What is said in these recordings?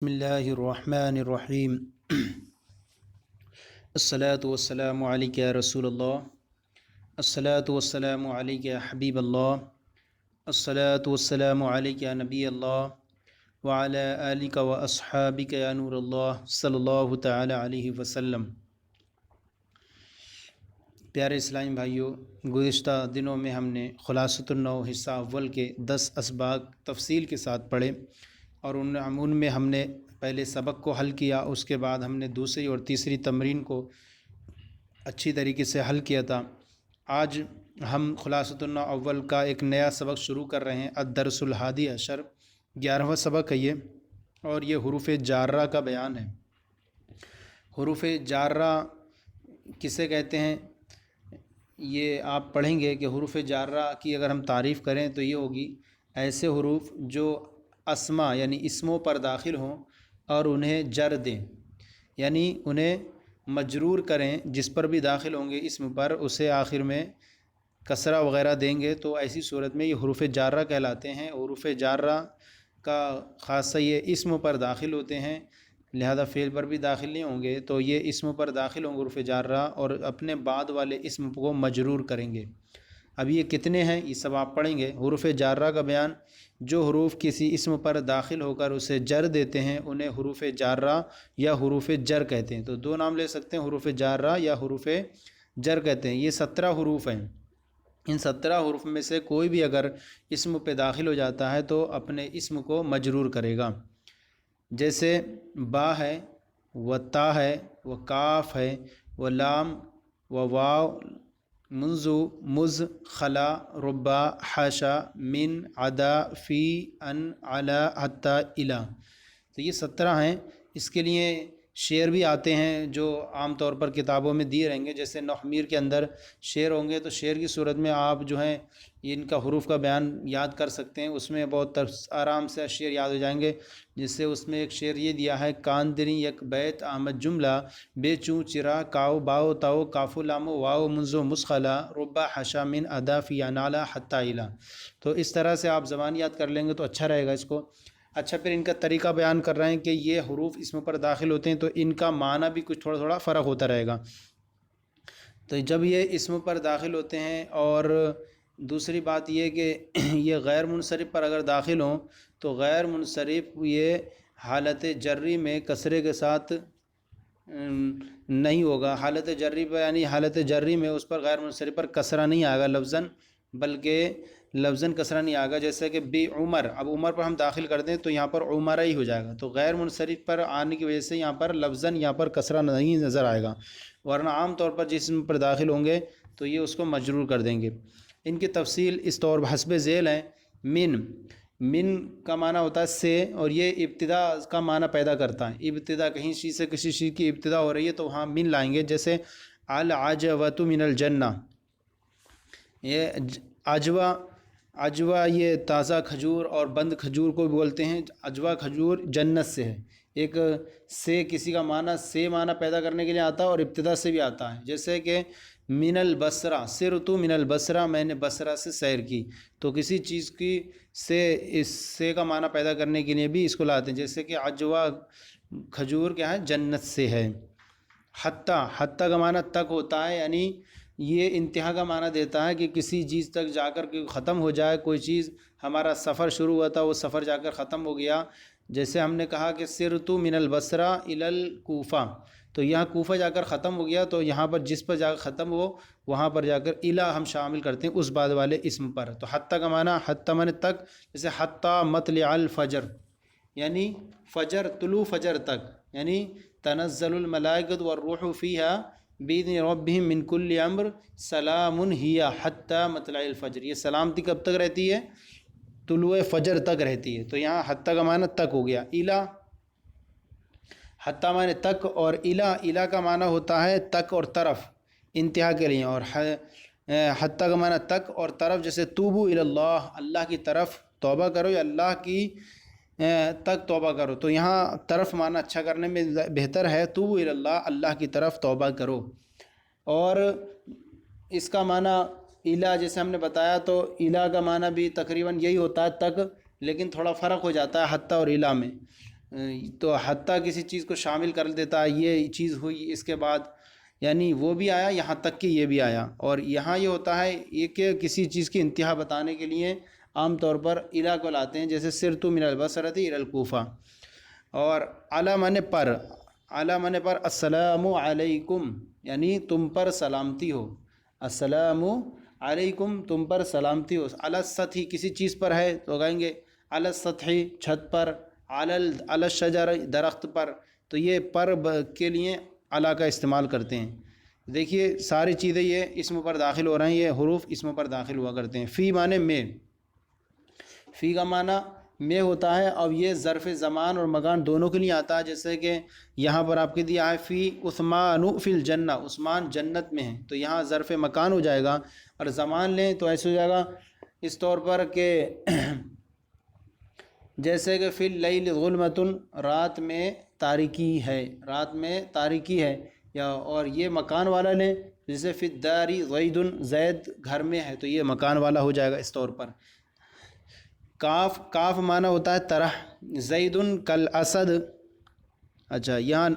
بسم اللہ الرحمن الرحیم الصلاۃ والسلام علیک یا رسول اللہ، الصلاۃ والسلام علیک یا حبیب اللہ، الصلاۃ والسلام علیک یا نبی اللہ وعلی آلک و اصحابک یا نور اللہ صلی اللہ تعالی علیہ وسلم۔ پیارے اسلامی بھائیوں، گزشتہ دنوں میں ہم نے خلاصۃ النو حصہ اول کے 10 اسباق تفصیل کے ساتھ پڑھے اور ان میں ہم نے پہلے سبق کو حل کیا، اس کے بعد ہم نے دوسری اور تیسری تمرین کو اچھی طریقے سے حل کیا تھا۔ آج ہم خلاصۃ النو اول کا ایک نیا سبق شروع کر رہے ہیں، الدرس الحادی عشر، 11واں سبق ہے یہ، اور یہ حروف جارہ کا بیان ہے۔ حروف جارہ کسے کہتے ہیں یہ آپ پڑھیں گے کہ حروف جارہ کی اگر ہم تعریف کریں تو یہ ہوگی ایسے حروف جو اسما یعنی اسموں پر داخل ہوں اور انہیں جر دیں، یعنی انہیں مجرور کریں، جس پر بھی داخل ہوں گے اسم پر اسے آخر میں کسرہ وغیرہ دیں گے، تو ایسی صورت میں یہ حروف جارہ کہلاتے ہیں۔ حروف جارہ کا خاصہ یہ اسم پر داخل ہوتے ہیں، لہذا فعل پر بھی داخل نہیں ہوں گے، تو یہ اسم پر داخل ہوں گے حروف جارہ اور اپنے بعد والے اسم کو مجرور کریں گے۔ اب یہ کتنے ہیں یہ سب آپ پڑھیں گے۔ حروف جارہ کا بیان، جو حروف کسی اسم پر داخل ہو کر اسے جر دیتے ہیں انہیں حروف جارہ یا حروف جر کہتے ہیں۔ تو دو نام لے سکتے ہیں، حروف جارہ یا حروف جر کہتے ہیں۔ یہ 17 حروف ہیں، ان 17 حروف میں سے کوئی بھی اگر اسم پہ داخل ہو جاتا ہے تو اپنے اسم کو مجرور کرے گا، جیسے با ہے، و تا ہے، و کاف ہے، و لام، و واو، منذ، مز، خلا، ربا، حاشا، من، عدا، فی، ان، علی، حتی، الی۔ تو یہ 17 ہیں۔ اس کے لیے شعر بھی آتے ہیں جو عام طور پر کتابوں میں دیے رہیں گے، جیسے نحمیر کے اندر شعر ہوں گے، تو شعر کی صورت میں آپ جو ہیں ان کا حروف کا بیان یاد کر سکتے ہیں، اس میں بہت آرام سے شعر یاد ہو جائیں گے۔ جس سے اس میں ایک شعر یہ دیا ہے، کاندری یک بیت آمد جملہ، بے چوں چرا کاؤ باؤ تاؤ کافو لامو واؤ منزو مسخلا ربا حشا من ادا فی نالا حتی الا۔ تو اس طرح سے آپ زبان یاد کر لیں گے تو اچھا رہے گا اس کو۔ اچھا، پھر ان کا طریقہ بیان کر رہے ہیں کہ یہ حروف اسم پر داخل ہوتے ہیں تو ان کا معنی بھی کچھ تھوڑا تھوڑا فرق ہوتا رہے گا۔ تو جب یہ اسم پر داخل ہوتے ہیں، اور دوسری بات یہ کہ یہ غیر منصرف پر اگر داخل ہوں تو غیر منصرف یہ حالت جری میں کسرے کے ساتھ نہیں ہوگا۔ حالت جری پر یعنی حالت جری میں اس پر غیر منصرف پر کسرہ نہیں آئے گا لفظاً، بلکہ لفظاً کسرہ نہیں آئے گا۔ جیسے کہ بی عمر، اب عمر پر ہم داخل کر دیں تو یہاں پر عمرہ ہی ہو جائے گا، تو غیر منصرف پر آنے کی وجہ سے یہاں پر لفظاً یہاں پر کسرہ نہیں نظر آئے گا، ورنہ عام طور پر جس اسم پر داخل ہوں گے تو یہ اس کو مجرور کر دیں گے۔ ان کی تفصیل اس طور حسب ذیل ہے۔ من کا معنی ہوتا ہے سے، اور یہ ابتدا کا معنی پیدا کرتا ہے۔ ابتدا کہیں چیز سے کسی چیز کی ابتدا ہو رہی ہے تو وہاں من لائیں گے، جیسے العجوۃ من الجنہ، یہ عجوہ یہ تازہ کھجور اور بند کھجور کو بولتے ہیں، عجوہ کھجور جنت سے ہے۔ ایک سے کسی کا معنی سے معنی پیدا کرنے کے لیے آتا ہے اور ابتدا سے بھی آتا ہے، جیسے کہ من البصرہ، سرت من البصرہ، میں نے بصرہ سے سیر کی، تو کسی چیز کی سے اس سے کا معنی پیدا کرنے کے لیے بھی اس کو لاتے ہیں، جیسے کہ عجوہ کھجور کیا ہے، جنت سے ہے۔ حتی کا معنی تک ہوتا ہے، یعنی یہ انتہا کا معنی دیتا ہے کہ کسی چیز تک جا کر کے ختم ہو جائے۔ کوئی چیز، ہمارا سفر شروع ہوا تھا، وہ سفر جا کر ختم ہو گیا، جیسے ہم نے کہا کہ سرت من البصرہ الی الکوفہ، تو یہاں کوفہ جا کر ختم ہو گیا، تو یہاں پر جس پر جا کر ختم ہو وہاں پر جا کر الی ہم شامل کرتے ہیں اس بعد والے اسم پر۔ تو حتی کا معنی، حتی معنی تک، جیسے حتی مطلع الفجر، یعنی فجر، طلوع فجر تک، یعنی تنزل الملائکۃ والروح فیہا بإذن ربہم من کل امر سلام ہی حتی مطلع الفجر۔ یہ سلامتی کب تک رہتی ہے؟ طلوع فجر تک رہتی ہے۔ تو یہاں حتی کا معنی تک ہو گیا۔ الی، حتی معنی تک، اور الی کا معنی ہوتا ہے تک اور طرف، انتہا کے لیے، اور حتی کا معنی تک اور طرف، جیسے توبو الی اللہ، اللہ کی طرف توبہ کرو، یا اللہ کی تک توبہ کرو، تو یہاں طرف معنی اچھا کرنے میں بہتر ہے، توبو الی اللہ، اللہ کی طرف توبہ کرو۔ اور اس کا معنی الی جیسے ہم نے بتایا، تو الی کا معنی بھی تقریباً یہی ہوتا ہے تک، لیکن تھوڑا فرق ہو جاتا ہے حتی اور الی میں۔ تو حتیٰ کسی چیز کو شامل کر دیتا ہے، یہ چیز ہوئی اس کے بعد، یعنی وہ بھی آیا یہاں تک کہ یہ بھی آیا۔ اور یہاں یہ ہوتا ہے یہ کہ کسی چیز کی انتہا بتانے کے لیے عام طور پر الا کو لاتے ہیں، جیسے سرت من البصرۃ الی الکوفہ، اور علی من پر، علی من پر السلام علیکم، یعنی تم پر سلامتی ہو، السلام علیکم تم پر سلامتی ہو۔ علی السطح کسی چیز پر ہے تو کہیں گے علی السطح چھت پر، علی الشجر درخت پر، تو یہ پر کے لیے علی کا استعمال کرتے ہیں۔ دیکھیے ساری چیزیں یہ اسم پر داخل ہو رہے ہیں، یہ حروف اسم پر داخل ہوا کرتے ہیں۔ فی معنی میں، فی کا معنی میں ہوتا ہے، اب یہ ظرف زمان اور مکان دونوں کے لیے آتا ہے، جیسے کہ یہاں پر آپ کے دیا ہے فی عثمان فی الجنہ، عثمان جنت میں ہے، تو یہاں ظرف مکان ہو جائے گا، اور زمان لیں تو ایسے ہو جائے گا اس طور پر کہ جیسے کہ فی اللیل ظلمۃ، رات میں تاریکی ہے، رات میں تاریکی ہے، یا اور یہ مکان والا لیں، جیسے فی الدار زید، زید گھر میں ہے، تو یہ مکان والا ہو جائے گا اس طور پر۔ کاف، کاف معنی ہوتا ہے طرح، زید کالاسد، اچھا یہاں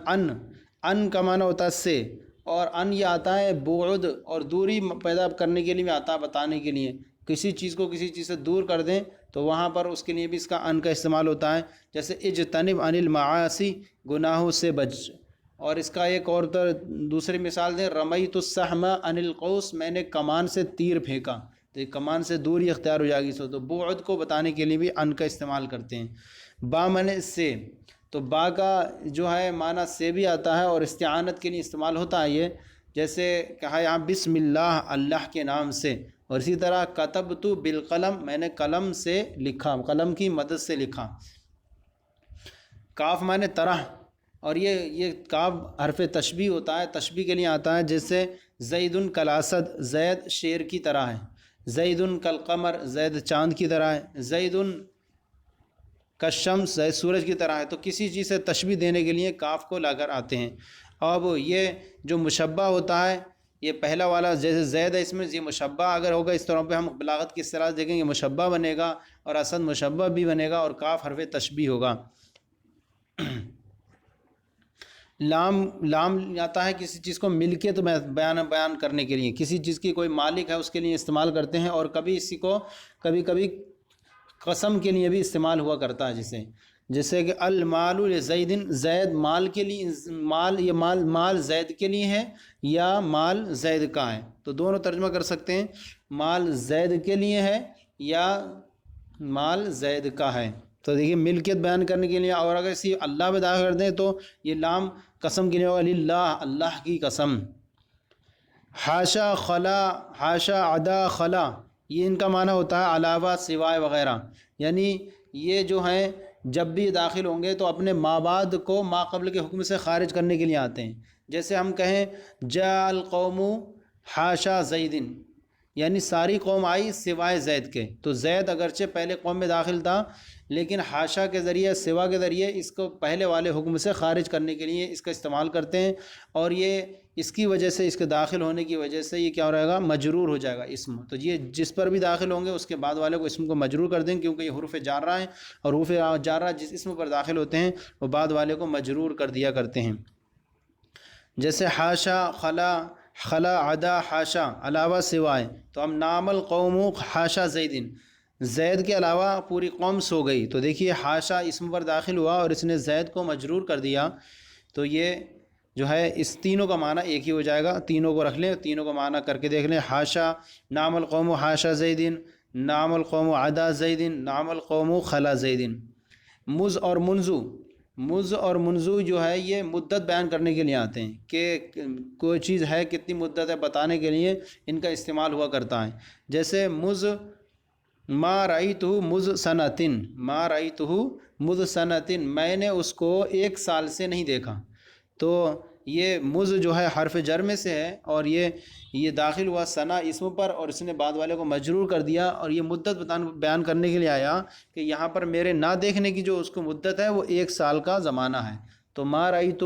ان کا معنی ہوتا ہے سے، اور ان یہ آتا ہے بعد اور دوری پیدا کرنے کے لیے بھی آتا ہے، بتانے کے لیے کسی چیز کو کسی چیز سے دور کر دیں تو وہاں پر اس کے لیے بھی اس کا ان کا استعمال ہوتا ہے، جیسے اجتنب عن المعاصی، گناہوں سے بچ۔ اور اس کا ایک اور دوسری مثال دیں، رمیت السہم عن القوس، میں نے کمان سے تیر پھینکا، تو یہ کمان سے دوری اختیار ہو جائے گی، تو بعد کو بتانے کے لیے بھی ان کا استعمال کرتے ہیں۔ با معنی سے، تو با کا جو ہے معنی سے بھی آتا ہے اور استعانت کے لیے استعمال ہوتا ہے یہ، جیسے کہا یہاں بسم اللہ، اللہ کے نام سے، اور اسی طرح کتبت بالقلم، میں نے قلم سے لکھا، قلم کی مدد سے لکھا۔ کاف معنی طرح، اور یہ کاف حرف تشبیہ ہوتا ہے، تشبیہ کے لیے آتا ہے، جیسے زید کالاسد، زید شیر کی طرح ہے، زید کالقمر، زید چاند کی طرح ہے، زید کالشمس، زید سورج کی طرح ہے، تو کسی چیز سے تشبیہ دینے کے لیے کاف کو لا کر آتے ہیں۔ اب یہ جو مشبہ ہوتا ہے، یہ پہلا والا جیسے زید ہے، اس میں یہ مشبہ اگر ہوگا اس طرح پہ ہم بلاغت کی اصطلاح دیکھیں گے، مشبہ بنے گا، اور اسد مشبہ بھی بنے گا، اور کاف حرف تشبیہ ہوگا۔ لام آتا ہے کسی چیز کو ملکیت بیان کرنے کے لیے، کسی چیز کی کوئی مالک ہے اس کے لیے استعمال کرتے ہیں، اور کبھی اسی کو کبھی کبھی قسم کے لیے بھی استعمال ہوا کرتا ہے، جیسے کہ المال لزید، زید مال کے لیے، مال یہ مال زید کے لیے ہے یا مال زید کا ہے، تو دونوں ترجمہ کر سکتے ہیں، مال زید کے لیے ہے یا مال زید کا ہے۔ تو دیکھیے ملکیت بیان کرنے کے لیے، اور اگر اسی اللہ میں داخل کر دیں تو یہ لام قسم کے لیے ہوگا، للہ، اللہ کی قسم۔ حاشا خلا، حاشا عدا خلا، یہ ان کا معنی ہوتا ہے علاوہ، سوائے، وغیرہ، یعنی یہ جو ہیں جب بھی داخل ہوں گے تو اپنے ما بعد کو ما قبل کے حکم سے خارج کرنے کے لیے آتے ہیں، جیسے ہم کہیں جاء القوم حاشا زیدن، یعنی ساری قوم آئی سوائے زید کے، تو زید اگرچہ پہلے قوم میں داخل تھا لیکن حاشا کے ذریعے، سوا کے ذریعے اس کو پہلے والے حکم سے خارج کرنے کے لیے اس کا استعمال کرتے ہیں، اور یہ اس کی وجہ سے، اس کے داخل ہونے کی وجہ سے یہ کیا ہو رہے گا، مجرور ہو جائے گا اسم، تو یہ جس پر بھی داخل ہوں گے اس کے بعد والے کو اسم کو مجرور کر دیں، کیونکہ یہ حروف جارہ ہیں، اور حروف جارہ جس اسم پر داخل ہوتے ہیں وہ بعد والے کو مجرور کر دیا کرتے ہیں، جیسے حاشا خلا، خلا عدا حاشا، علاوہ، سوائے، تو ہم نام القوم حاشا زیدن، زید کے علاوہ پوری قوم سو گئی، تو دیکھیے حاشا اسم پر داخل ہوا اور اس نے زید کو مجرور کر دیا، تو یہ جو ہے اس تینوں کا معنی ایک ہی ہو جائے گا، تینوں کو رکھ لیں، تینوں کا معنی کر کے دیکھ لیں، حاشا نام القوم حاشا زیدن، نام القوم عدا زیدن، نام القوم خلا زیدن۔ مز اور منزو، مز اور منزو جو ہے یہ مدت بیان کرنے کے لیے آتے ہیں، کہ کوئی چیز ہے کتنی مدت ہے بتانے کے لیے ان کا استعمال ہوا کرتا ہے، جیسے مز ما رأیتہ مز سنتن، ما رأیتہ مز سنتن، میں نے اس کو 1 سال سے نہیں دیکھا، تو یہ مز جو ہے حرف جر میں سے ہے، اور یہ داخل ہوا ثنا اسم پر، اور اس نے بعد والے کو مجرور کر دیا، اور یہ مدت بیان کرنے کے لیے آیا کہ یہاں پر میرے نہ دیکھنے کی جو اس کو مدت ہے وہ 1 سال کا زمانہ ہے، تو ما رأیتہ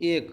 1,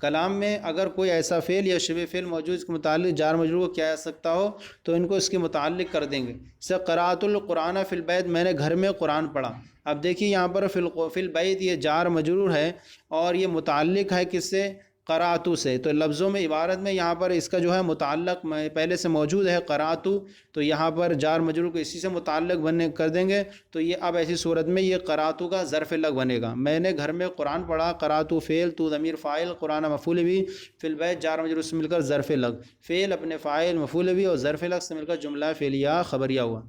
کلام میں اگر کوئی ایسا فعل یا شبہ فعل موجود اس کے متعلق جار مجرور کو کیا جا سکتا ہو تو ان کو اس کے متعلق کر دیں گے. جیسے قرأت القرآن فی البیت، میں نے گھر میں قرآن پڑھا. اب دیکھیے یہاں پر فی البیت یہ جار مجرور ہے اور یہ متعلق ہے کس سے؟ قرأتو سے. تو لفظوں میں عبارت میں یہاں پر اس کا جو ہے متعلق پہلے سے موجود ہے قرأتو، تو یہاں پر جار مجرور کو اسی سے متعلق کر دیں گے. تو یہ اب ایسی صورت میں یہ قرأتو کا ظرف لغ بنے گا. میں نے گھر میں قرآن پڑھا، قرأتو فعل، تو ضمیر فاعل، قرآن مفعول بھی، فی البیت جار مجرور سے مل کر ظرف لغ، فعل اپنے فاعل مفعول بھی اور ظرف لغ سے مل کر جملہ فعلیہ خبریہ ہوا.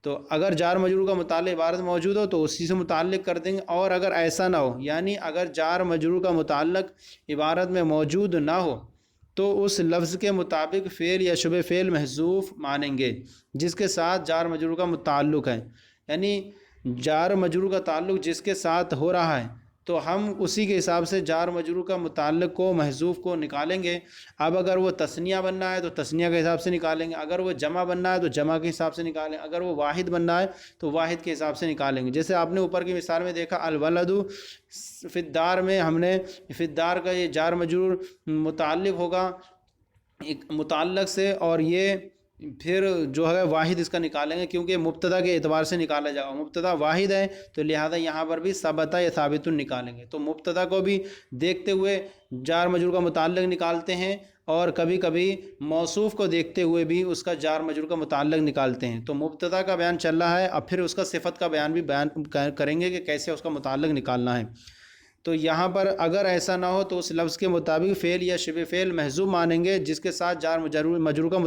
تو اگر جار مجرور کا متعلق عبارت موجود ہو تو اسی سے متعلق کر دیں گے، اور اگر ایسا نہ ہو یعنی اگر جار مجرور کا متعلق عبارت میں موجود نہ ہو تو اس لفظ کے مطابق فعل یا شبہ فعل محذوف مانیں گے جس کے ساتھ جار مجرور کا متعلق ہے. یعنی جار مجرور کا تعلق جس کے ساتھ ہو رہا ہے تو ہم اسی کے حساب سے جار مجرور کا متعلق کو محذوف کو نکالیں گے. اب اگر وہ تثنیہ بننا ہے تو تثنیہ کے حساب سے نکالیں گے، اگر وہ جمع بننا ہے تو جمع کے حساب سے نکالیں، اگر وہ واحد بننا ہے تو واحد کے حساب سے نکالیں گے. جیسے آپ نے اوپر کی مثال میں دیکھا الولد فی الدار میں ہم نے فی الدار کا یہ جار مجرور متعلق ہوگا ایک متعلق سے، اور یہ پھر جو ہے واحد اس کا نکالیں گے کیونکہ مبتدا کے اعتبار سے نکالا جائے گا. مبتدا واحد ہے تو لہذا یہاں پر بھی ثبتا یا ثابت نکالیں گے. تو مبتدا کو بھی دیکھتے ہوئے جار مجرور کا متعلق نکالتے ہیں اور کبھی کبھی موصوف کو دیکھتے ہوئے بھی اس کا جار مجرور کا متعلق نکالتے ہیں. تو مبتدا کا بیان چل رہا ہے، اب پھر اس کا صفت کا بیان بھی کریں گے کہ کیسے اس کا متعلق نکالنا ہے. تو یہاں پر اگر ایسا نہ ہو تو اس لفظ کے مطابق فعل یا شبہ فعل محذوف مانیں گے جس کے ساتھ جار مجرور کا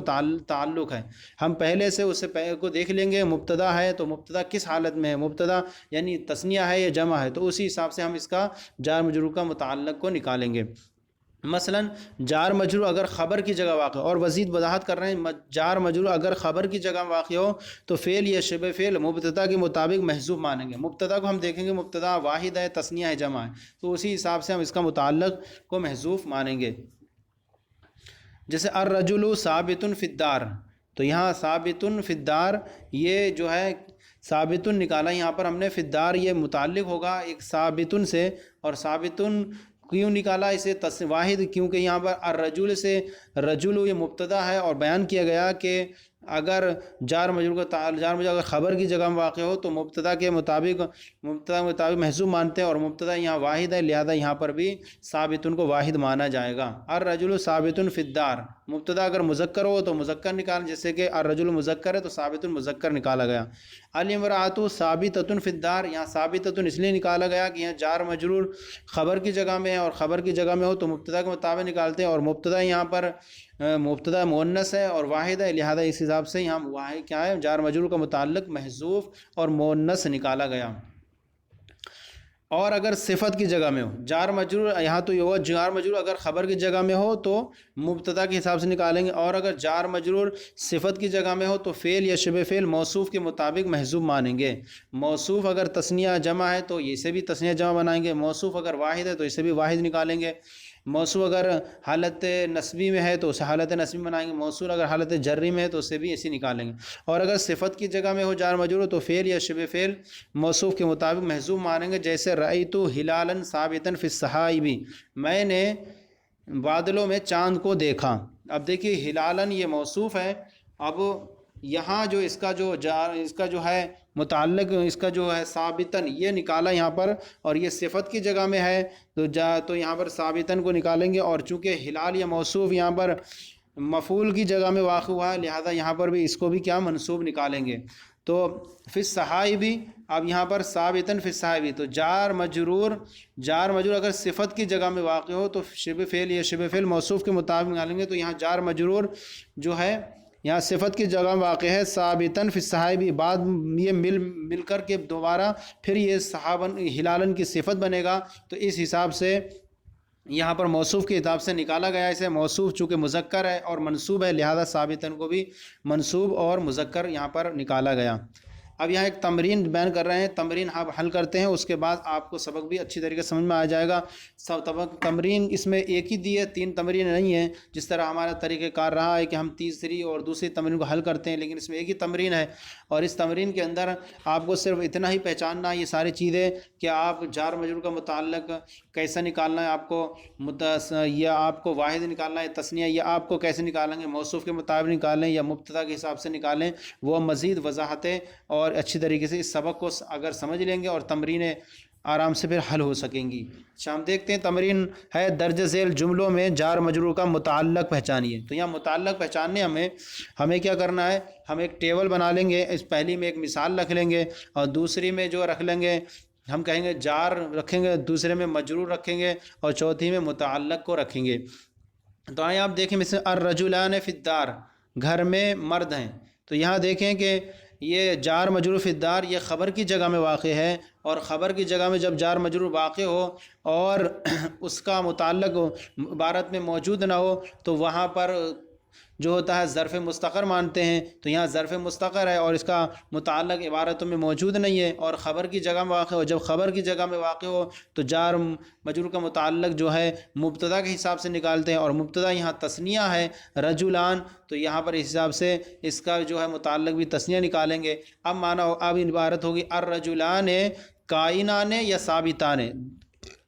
تعلق ہے. ہم پہلے سے اس سے پہلے کو دیکھ لیں گے، مبتدا ہے تو مبتدا کس حالت میں ہے، مبتدا یعنی تثنیہ ہے یا جمع ہے، تو اسی حساب سے ہم اس کا جار مجرور کا متعلق کو نکالیں گے. مثلا جار مجرور اگر خبر کی جگہ واقع اور مزید وضاحت کر رہے ہیں، جار مجرور اگر خبر کی جگہ واقع ہو تو فعل یا شبہ فعل مبتدا کے مطابق محذوف مانیں گے. مبتدا کو ہم دیکھیں گے مبتدا واحد ہے، تثنیہ ہے، جمع ہے، تو اسی حساب سے ہم اس کا متعلق کو محذوف مانیں گے. جیسے الرجل ثابت فی الدار، تو یہاں ثابت فی الدار یہ جو ہے ثابت نکالا، یہاں پر ہم نے فی الدار یہ متعلق ہوگا ایک ثابت سے، اور ثابت کیوں نکالا اسے واحد کیونکہ یہاں پر الرجل سے رجل یہ مبتدا ہے اور بیان کیا گیا کہ اگر جار مجرور اگر خبر کی جگہ میں واقع ہو تو مبتدا کے مطابق محذوف مانتے ہیں، اور مبتدا یہاں واحد ہے لہذا یہاں پر بھی ثابت کو واحد مانا جائے گا. الرجل ثابت فی الدار، مبتدا اگر مذکر ہو تو مذکر نکال، جیسے کہ الرجل مذکر ہے تو ثابت مذکر نکالا گیا. الامرأۃ ثابتۃ فی الدار، یہاں ثابتۃ اس لیے نکالا گیا کہ یہاں جار مجرور خبر کی جگہ میں ہے اور خبر کی جگہ میں ہو تو مبتدا کے مطابق نکالتے ہیں، اور مبتدا یہاں پر مبتدا مؤنث ہے اور واحد ہے لہذا اس حساب سے یہاں واحد کیا ہے جار مجرور کا متعلق محذوف اور مؤنث نکالا گیا. اور اگر صفت کی جگہ میں ہو جار مجرور، یہاں تو یہ ہوا جار مجرور اگر خبر کی جگہ میں ہو تو مبتدا کے حساب سے نکالیں گے، اور اگر جار مجرور صفت کی جگہ میں ہو تو فعل یا شبہ فعل موصوف کے مطابق محذوف مانیں گے. موصوف اگر تثنیہ جمع ہے تو اسے بھی تثنیہ جمع بنائیں گے، موصوف اگر واحد ہے تو اسے بھی واحد نکالیں گے. موصوف اگر حالت نصبی میں ہے تو اسے حالت نصبی بنائیں گے، موصول اگر حالت جری میں ہے تو اسے بھی ایسی نکالیں گے. اور اگر صفت کی جگہ میں ہو جار مجرور تو فعل یا شبہ فعل موصوف کے مطابق محذوف مانیں گے. جیسے رأیت ہلالا ثابتا فی السحائب، میں نے بادلوں میں چاند کو دیکھا. اب دیکھیے ہلالا یہ موصوف ہے، اب یہاں جو اس کا جو ہے متعلق اس کا جو ہے ثابتاً یہ نکالا یہاں پر، اور یہ صفت کی جگہ میں ہے تو یہاں پر ثابتاً کو نکالیں گے، اور چونکہ ہلال یا موصوف یہاں پر مفعول کی جگہ میں واقع ہوا ہے لہذا یہاں پر بھی اس کو بھی کیا منصوب نکالیں گے. تو فی الصحائب، اب یہاں پر ثابتاً فی الصحائب تو جار مجرور اگر صفت کی جگہ میں واقع ہو تو شبہ فعل یا شبہ فعل موصوف کے مطابق نکالیں گے. تو یہاں جار مجرور جو ہے یہاں صفت کی جگہ میں واقع ہے ثابتاً فی الصحائب، بعد یہ مل کر کے دوبارہ پھر یہ صحابن ہلالن کی صفت بنے گا. تو اس حساب سے یہاں پر موصوف کے حساب سے نکالا گیا. اسے موصوف چونکہ مذکر ہے اور منصوب ہے لہذا ثابتاً کو بھی منصوب اور مذکر یہاں پر نکالا گیا. اب یہاں ایک تمرین بیان کر رہے ہیں، تمرین آپ حل کرتے ہیں، اس کے بعد آپ کو سبق بھی اچھی طریقے سے سمجھ میں آ جائے گا۔ تمرین اس میں ایک ہی دی ہے، 3 تمرین نہیں ہیں جس طرح ہمارا طریقہ کار رہا ہے کہ ہم تیسری اور دوسری تمرین کو حل کرتے ہیں، لیکن اس میں ایک ہی تمرین ہے، اور اس تمرین کے اندر آپ کو صرف اتنا ہی پہچاننا ہے یہ ساری چیزیں کہ آپ جار مجرور کا متعلق کیسا نکالنا ہے، آپ کو یا آپ کو واحد نکالنا ہے تثنیہ، یا آپ کو کیسے نکالیں گے، موصوف کے مطابق نکالیں یا مبتدا کے حساب سے نکالیں، وہ مزید وضاحتیں اور اچھی طریقے سے اس سبق کو اگر سمجھ لیں گے اور تمرینیں آرام سے پھر حل ہو سکیں گی۔ اچھا ہم دیکھتے ہیں تمرین ہے درج ذیل جملوں میں جار مجرور کا متعلق پہچانیے۔ تو یہاں متعلق پہچاننے ہمیں کیا کرنا ہے، ہم ایک ٹیبل بنا لیں گے، اس پہلی میں ایک مثال رکھ لیں گے اور دوسری میں جو رکھ لیں گے ہم کہیں گے جار رکھیں گے، دوسرے میں مجرور رکھیں گے اور چوتھی میں متعلق کو رکھیں گے۔ تو آئیں آپ دیکھیں مثلا الرجلان فی الدار، گھر میں مرد ہیں، تو یہاں دیکھیں کہ یہ جار مجرور فی الدار یہ خبر کی جگہ میں واقع ہے، اور خبر کی جگہ میں جب جار مجرور واقع ہو اور اس کا متعلق عبارت میں موجود نہ ہو تو وہاں پر جو ہوتا ہے ظرف مستقر مانتے ہیں، تو یہاں ظرف مستقر ہے اور اس کا متعلق عبارتوں میں موجود نہیں ہے، اور خبر کی جگہ میں واقع ہو، جب خبر کی جگہ میں واقع ہو تو جار مجرور کا متعلق جو ہے مبتدا کے حساب سے نکالتے ہیں، اور مبتدا یہاں تثنیہ ہے رجلان، تو یہاں پر اس حساب سے اس کا جو ہے متعلق بھی تثنیہ نکالیں گے۔ اب مانا اب عبارت ہوگی الرجلان کائنان یا ثابتان،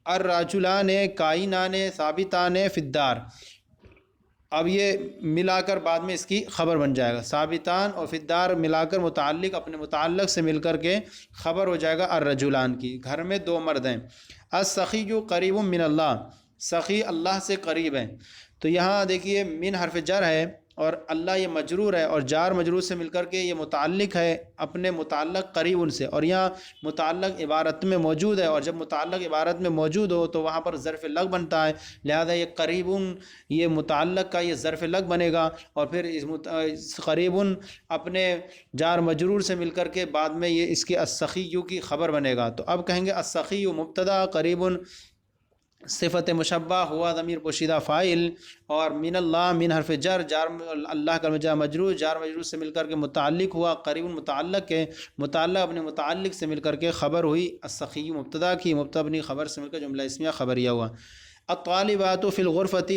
الرجلان کائنان ثابتان فی الدار، اب یہ ملا کر بعد میں اس کی خبر بن جائے گا، ثابتان اور فی الدار ملا کر متعلق اپنے متعلق سے مل کر کے خبر ہو جائے گا الرجلان کی، گھر میں 2 مرد ہیں۔ السخی قریب من اللہ، سخی اللہ سے قریب ہے، تو یہاں دیکھیے من حرف جر ہے اور اللہ یہ مجرور ہے، اور جار مجرور سے مل کر کے یہ متعلق ہے اپنے متعلق قریب ان سے، اور یہاں متعلق عبارت میں موجود ہے، اور جب متعلق عبارت میں موجود ہو تو وہاں پر ظرف لگ بنتا ہے، لہذا یہ قریب یہ متعلق کا یہ ظرف لگ بنے گا، اور پھر اس قریب اپنے جار مجرور سے مل کر کے بعد میں یہ اس کے السخی کی خبر بنے گا۔ تو اب کہیں گے السخی مبتدا، قریب صفت مشبہ ہوا ضمیر پوشیدہ فاعل، اور من اللہ من حرف جر، جار اللہ کا جار مجرور، جار مجرور سے مل کر کے متعلق ہوا، قریب متعلق کے متعلق اپنے متعلق سے مل کر کے خبر ہوئی السخی مبتدا کی، مبتدا اپنی خبر سے مل کر جملہ اسمیہ خبریہ ہوا۔ الطالبات فی الغرفۃ،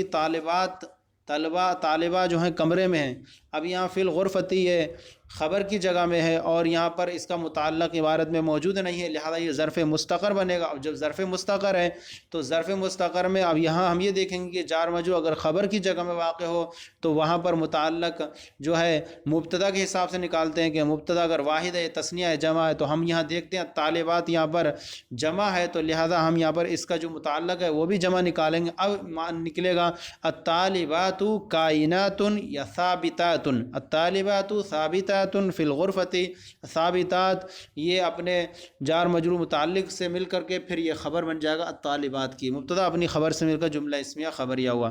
طالبہ جو ہیں کمرے میں ہیں، اب یہاں فی الغرفۃ یہ خبر کی جگہ میں ہے اور یہاں پر اس کا متعلق عبارت میں موجود نہیں ہے، لہذا یہ ظرف مستقر بنے گا۔ اب جب ظرف مستقر ہے تو ظرف مستقر میں اب یہاں ہم یہ دیکھیں گے کہ جار مجرور اگر خبر کی جگہ میں واقع ہو تو وہاں پر متعلق جو ہے مبتدا کے حساب سے نکالتے ہیں کہ مبتدا اگر واحد ہے تثنیہ ہے جمع ہے، تو ہم یہاں دیکھتے ہیں طالبات یہاں پر جمع ہے، تو لہذا ہم یہاں پر اس کا جو متعلق ہے وہ بھی جمع نکالیں گے۔ اب نکلے گا الطالبات کائنات یا ثابتات، الطالبات ثابتات فی الغرفۃ، ثابتات یہ اپنے جار مجرور متعلق سے مل کر کے پھر یہ خبر بن جائے گا الطالبات کی، مبتدا اپنی خبر سے مل کر جملہ اسمیہ خبریہ ہوا۔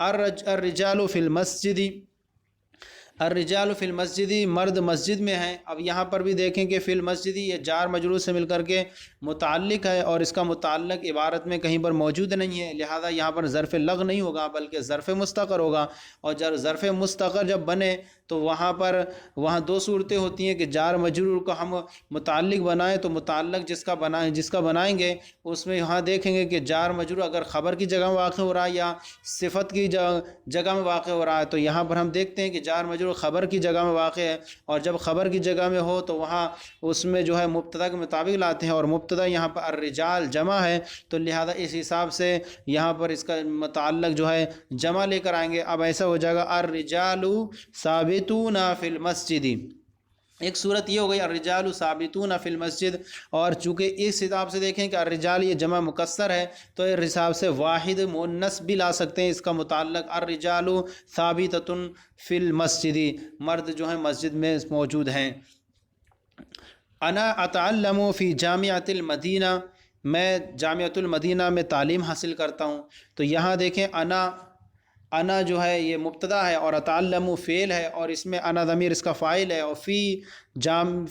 الرجال فی المسجد، الرجال فی المسجد مرد مسجد میں ہیں، اب یہاں پر بھی دیکھیں کہ فی المسجد یہ جار مجرور سے مل کر کے متعلق ہے اور اس کا متعلق عبارت میں کہیں پر موجود نہیں ہے، لہذا یہاں پر ظرف لغ نہیں ہوگا بلکہ ظرف مستقر ہوگا، اور جب ظرف مستقر جب بنے تو وہاں 2 صورتیں ہوتی ہیں کہ جار مجرور کو ہم متعلق بنائیں تو متعلق جس کا بنائیں گے اس میں یہاں دیکھیں گے کہ جار مجرور اگر خبر کی جگہ میں واقع ہو رہا ہے یا صفت کی جگہ میں واقع ہو رہا ہے، تو یہاں پر ہم دیکھتے ہیں کہ جار مجرور خبر کی جگہ میں واقع ہے، اور جب خبر کی جگہ میں ہو تو وہاں اس میں جو ہے مبتدا کے مطابق لاتے ہیں، اور مبتدا یہاں پر الرجال جمع ہے تو لہذا اس حساب سے یہاں پر اس کا متعلق جو ہے جمع لے کر آئیں گے۔ اب ایسا ہو جائے گا الرجال ثابتون فی المسجد، ایک صورت یہ ہو گئی الرجال ثابتون فی المسجد، اور چونکہ اس حساب سے دیکھیں کہ الرجال یہ جمع مکسر ہے تو اس حساب سے واحد مؤنث بھی لا سکتے ہیں، اس کا متعلق الرجال ثابتۃ فی المسجد، مرد جو ہیں مسجد میں موجود ہیں۔ انا اتعلم فی جامعۃ المدینہ، میں جامعۃ المدینہ میں تعلیم حاصل کرتا ہوں، تو یہاں دیکھیں انا انا جو ہے یہ مبتدا ہے اور اتعلم فعل ہے، اور اس میں انا ضمیر اس کا فاعل ہے، اور فی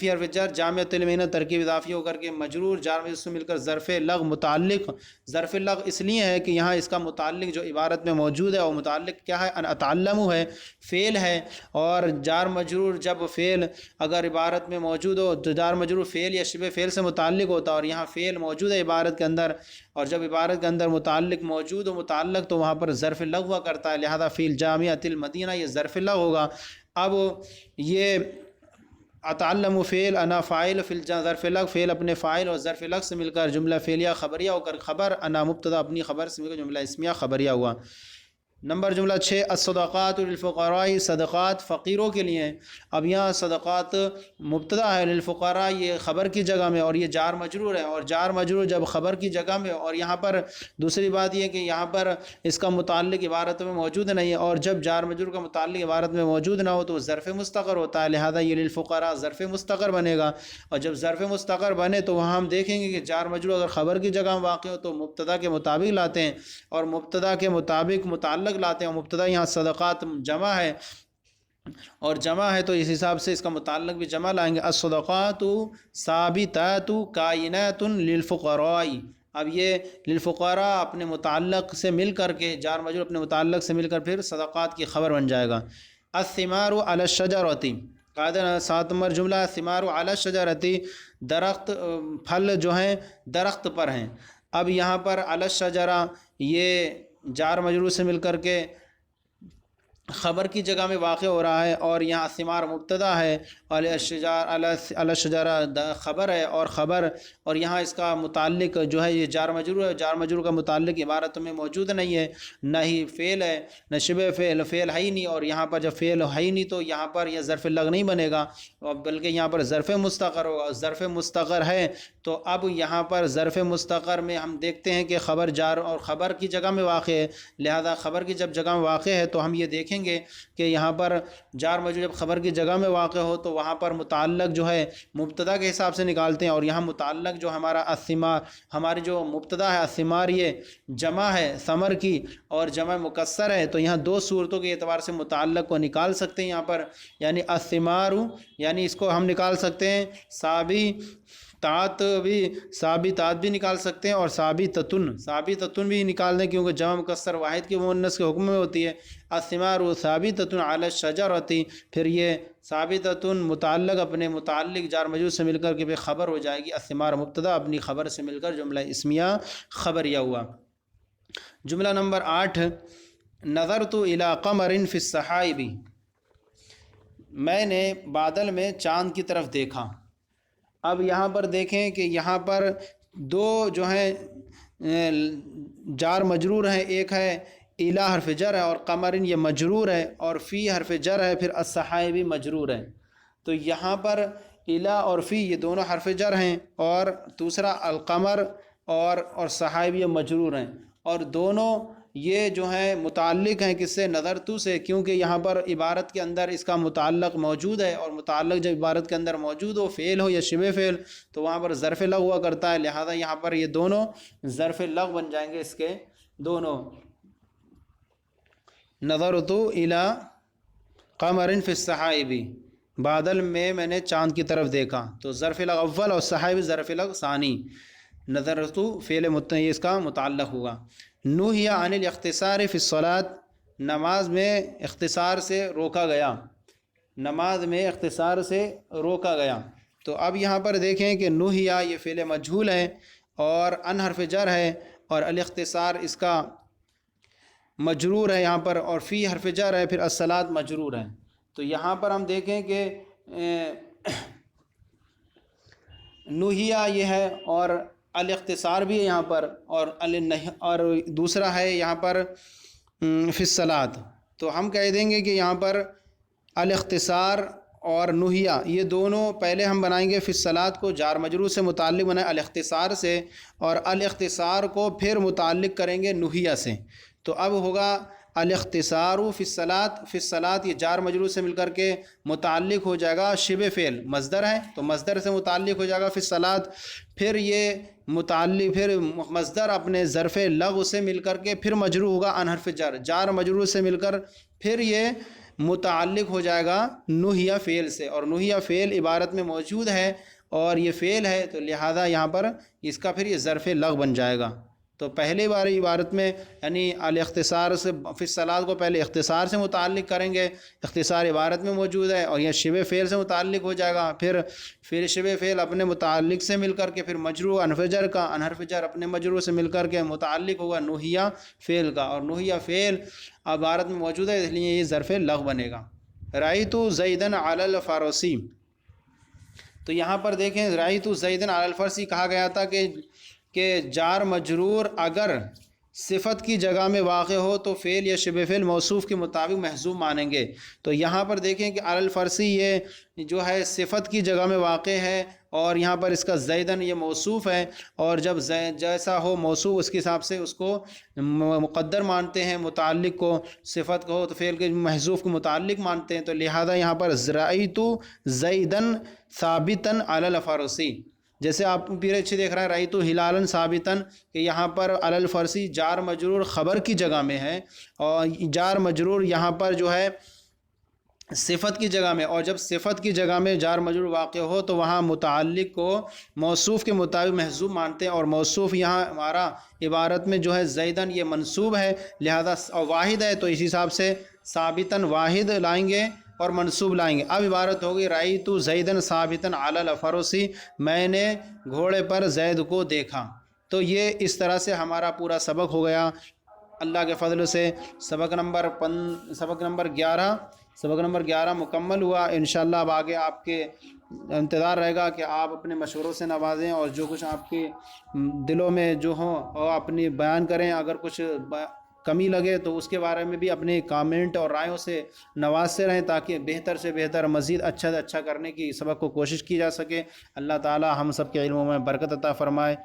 حرف جر جامعۃ المینہ ترکیب اضافی ہو کر کے مجرور جار مجرور سے مل کر ظرف لغو متعلق، ظرف لغو اس لیے ہے کہ یہاں اس کا متعلق جو عبارت میں موجود ہے، اور متعلق کیا ہے؟ انا اتعلم ہے، فعل ہے، اور جار مجرور جب فعل اگر عبارت میں موجود ہو تو جار مجرور فعل یا شبہ فعل سے متعلق ہوتا ہے، اور یہاں فعل موجود ہے عبارت کے اندر، اور جب عبارت کے اندر متعلق موجود ہو متعلق تو وہاں پر ظرف لغو ہوا کرتا ہے، لہذا فی الجامعۃ المدینہ یہ ظرف لغو ہوگا۔ اب یہ اتعلم فعل انا فاعل فی ظرف لغو، فعل اپنے فاعل اور ظرف لغو سے مل کر جملہ فعلیہ خبریہ ہو کر خبر، انا مبتدا اپنی خبر سے مل کر جملہ اسمیہ خبریہ ہوا۔ نمبر جملہ 6 الصدقات للفقراء، صدقات فقیروں کے لیے ہیں۔ اب یہاں صدقات مبتدا ہے، للفقراء یہ خبر کی جگہ میں، اور یہ جار مجرور ہے، اور جار مجرور جب خبر کی جگہ میں، اور یہاں پر دوسری بات یہ کہ یہاں پر اس کا متعلق عبارت میں موجود نہیں ہے، اور جب جار مجرور کا متعلق عبارت میں موجود نہ ہو تو ظرف مستقر ہوتا ہے، لہذا یہ للفقراء ظرف مستقر بنے گا، اور جب ظرف مستقر بنے تو وہاں ہم دیکھیں گے کہ جار مجرور اگر خبر کی جگہ میں واقع ہو تو مبتدا کے مطابق لاتے ہیں، اور مبتدا کے مطابق متعلق لاتے ہیں، اور مبتدا یہاں صدقات جمع ہے، اور جمع ہے تو اس حساب سے اس کا متعلق بھی جمع لائیں گے، الصدقات ثابتات کائنات للفقراء۔ اب یہ للفقراء اپنے متعلق سے مل کر کے جار مجرور اپنے متعلق سے مل کر پھر صدقات کی خبر بن جائے گا۔ الثمار علی الشجرۃ، قاعدہ 7 نمبر جملہ الثمار علی الشجرۃ، درخت پھل جو ہیں درخت پر ہیں۔ اب یہاں پر علی الشجرہ یہ جار مجرور سے مل کر کے خبر کی جگہ میں واقع ہو رہا ہے، اور یہاں ثمار مبتدا ہے، علی الشجرہ خبر ہے، اور خبر اور یہاں اس کا متعلق جو ہے یہ جار مجرور ہے، جار مجرور کا متعلق عبارت میں موجود نہیں ہے، نہ ہی فعل ہے نہ شبہ فعل، فعل ہے ہی نہیں، اور یہاں پر جب فعل ہے ہی نہیں تو یہاں پر یہ ظرف لغو نہیں بنے گا، بلکہ یہاں پر ظرف مستقر ہوگا، ظرف مستقر ہے تو اب یہاں پر ظرف مستقر میں ہم دیکھتے ہیں کہ خبر جار اور خبر کی جگہ میں واقع ہے، لہذا خبر کی جب جگہ میں واقع ہے تو ہم یہ دیکھیں گے کہ یہاں پر جار مجرور جب خبر کی جگہ میں واقع ہو تو وہاں پر متعلق جو ہے مبتدا کے حساب سے نکالتے ہیں، اور یہاں متعلق جو ہمارا الثمار، ہماری جو مبتدا ہے الثمار یہ جمع ہے ثمر کی اور جمع مکسر ہے، تو یہاں دو صورتوں کے اعتبار سے متعلق کو نکال سکتے ہیں یہاں پر، یعنی الثمار یعنی اس کو ہم نکال سکتے ہیں ثابتات بھی نکال سکتے ہیں، اور ثابتتن بھی نکال دیں کیونکہ جمع مکسر واحد کے مؤنث کے حکم میں ہوتی ہے۔ الثمار ثابتۃ علی الشجرۃ، پھر یہ ثابتتن متعلق اپنے متعلق جار مجرور سے مل کر کے پھر خبر ہو جائے گی، الثمار مبتدا اپنی خبر سے مل کر جملہ اسمیہ خبریہ ہوا۔ جملہ نمبر 8 نظرت الی قمر فی السحائب، میں نے بادل میں چاند کی طرف دیکھا۔ اب یہاں پر دیکھیں کہ یہاں پر دو جو ہیں جار مجرور ہیں، ایک ہے الی حرف جر ہے اور قمرن یہ مجرور ہے، اور فی حرف جر ہے، پھر السحائب بھی مجرور ہے، تو یہاں پر الی اور فی یہ دونوں حرف جر ہیں، اور دوسرا القمر اور سحائب یہ مجرور ہیں، اور دونوں یہ جو ہیں متعلق ہیں کس سے؟ نظرتو سے، کیونکہ یہاں پر عبارت کے اندر اس کا متعلق موجود ہے، اور متعلق جب عبارت کے اندر موجود ہو فعل ہو یا شبہ فعل تو وہاں پر ظرف لغو ہوا کرتا ہے، لہذا یہاں پر یہ دونوں ظرف لغو بن جائیں گے اس کے دونوں۔ نظرتو الی قمر فی السحائب، بادل میں نے چاند کی طرف دیکھا، تو ظرف لغو اول اور سحائب ظرف لغو ثانی، نظرتو فعل اس کا متعلق ہوگا۔ نہی عن الاختصار فی الصلاۃ، نماز میں اختصار سے روکا گیا، نماز میں اختصار سے روکا گیا، تو اب یہاں پر دیکھیں کہ نہیا یہ فعل مجہول ہے اور ان حرف جر ہے، اور الاختصار اس کا مجرور ہے یہاں پر، اور فی حرف جر ہے، پھر الصلاۃ مجرور ہے، تو یہاں پر ہم دیکھیں کہ نہیا یہ ہے اور الاختصار بھی ہے یہاں پر، اور دوسرا ہے یہاں پر فی الصلاۃ، تو ہم کہہ دیں گے کہ یہاں پر الاختصار اور نہیا یہ دونوں پہلے ہم بنائیں گے فی الصلاۃ کو جار مجرور سے متعلق بنائیں الاختصار سے، اور الاختصار کو پھر متعلق کریں گے نہیا سے، تو اب ہوگا الاختصار فی الصلاۃ، فی الصلاۃ یہ جار مجرور سے مل کر کے متعلق ہو جائے گا شبہ فعل، مصدر ہے تو مصدر سے متعلق ہو جائے گا فی الصلاۃ، پھر یہ متعلق پھر مصدر اپنے ظرف لغو سے مل کر کے پھر مجرور ہوگا عن حرف جر، جار مجرور سے مل کر پھر یہ متعلق ہو جائے گا نہیہ فعل سے، اور نہیہ فعل عبارت میں موجود ہے اور یہ فعل ہے تو لہذا یہاں پر اس کا پھر یہ ظرف لغو بن جائے گا۔ تو پہلے بار عبارت میں یعنی الاختصار سے فی الصلاۃ کو پہلے اختصار سے متعلق کریں گے، اختصار عبارت میں موجود ہے اور یہ شبہ فعل سے متعلق ہو جائے گا، پھر شبہ فعل اپنے متعلق سے مل کر کے پھر مجرور عن حرف جر کا، عن حرف جر اپنے مجرور سے مل کر کے متعلق ہوگا نہیہ فعل کا، اور نہیہ فعل عبارت میں موجود ہے اس لیے یہ ظرف لغو بنے گا۔ رأیت زیدن علی الفرسی، تو یہاں پر دیکھیں رأیت زیدن علی الفرسی کہا گیا تھا کہ جار مجرور اگر صفت کی جگہ میں واقع ہو تو فعل یا شبہ فعل موصوف کے مطابق محذوف مانیں گے، تو یہاں پر دیکھیں کہ علی الفرسی یہ جو ہے صفت کی جگہ میں واقع ہے اور یہاں پر اس کا زیدن یہ موصوف ہے، اور جب جیسا ہو موصوف اس کے حساب سے اس کو مقدر مانتے ہیں، متعلق کو صفت کو تو فعل کے محذوف کو متعلق مانتے ہیں، تو لہذا یہاں پر رأیت زیدن ثابتاً علی الفرسی، جیسے آپ پیچھے دیکھ رہے ہیں رأیت ہلالاً ثابتاً کہ یہاں پر علی الفرسی جار مجرور خبر کی جگہ میں ہے اور جار مجرور یہاں پر جو ہے صفت کی جگہ میں، اور جب صفت کی جگہ میں جار مجرور واقع ہو تو وہاں متعلق کو موصوف کے مطابق محذوف مانتے ہیں، اور موصوف یہاں ہمارا عبارت میں جو ہے زیدن یہ منصوب ہے لہذا واحد ہے تو اسی حساب سے ثابتاً واحد لائیں گے اور منصوب لائیں گے۔ اب عبارت ہوگی رأیت زیدن ثابتاً علی الفرسی، میں نے گھوڑے پر زید کو دیکھا، تو یہ اس طرح سے ہمارا پورا سبق ہو گیا اللہ کے فضل سے۔ سبق نمبر 11 مکمل ہوا۔ انشاءاللہ اب آگے آپ کے انتظار رہے گا کہ آپ اپنے مشوروں سے نوازیں اور جو کچھ آپ کے دلوں میں جو ہوں وہ اپنی بیان کریں، اگر کچھ کمی لگے تو اس کے بارے میں بھی اپنے کامنٹ اور رائےوں سے نوازتے رہیں تاکہ بہتر سے بہتر مزید اچھا سے اچھا کرنے کی سبق کو کوشش کی جا سکے۔ اللہ تعالی ہم سب کے علموں میں برکت عطا فرمائے۔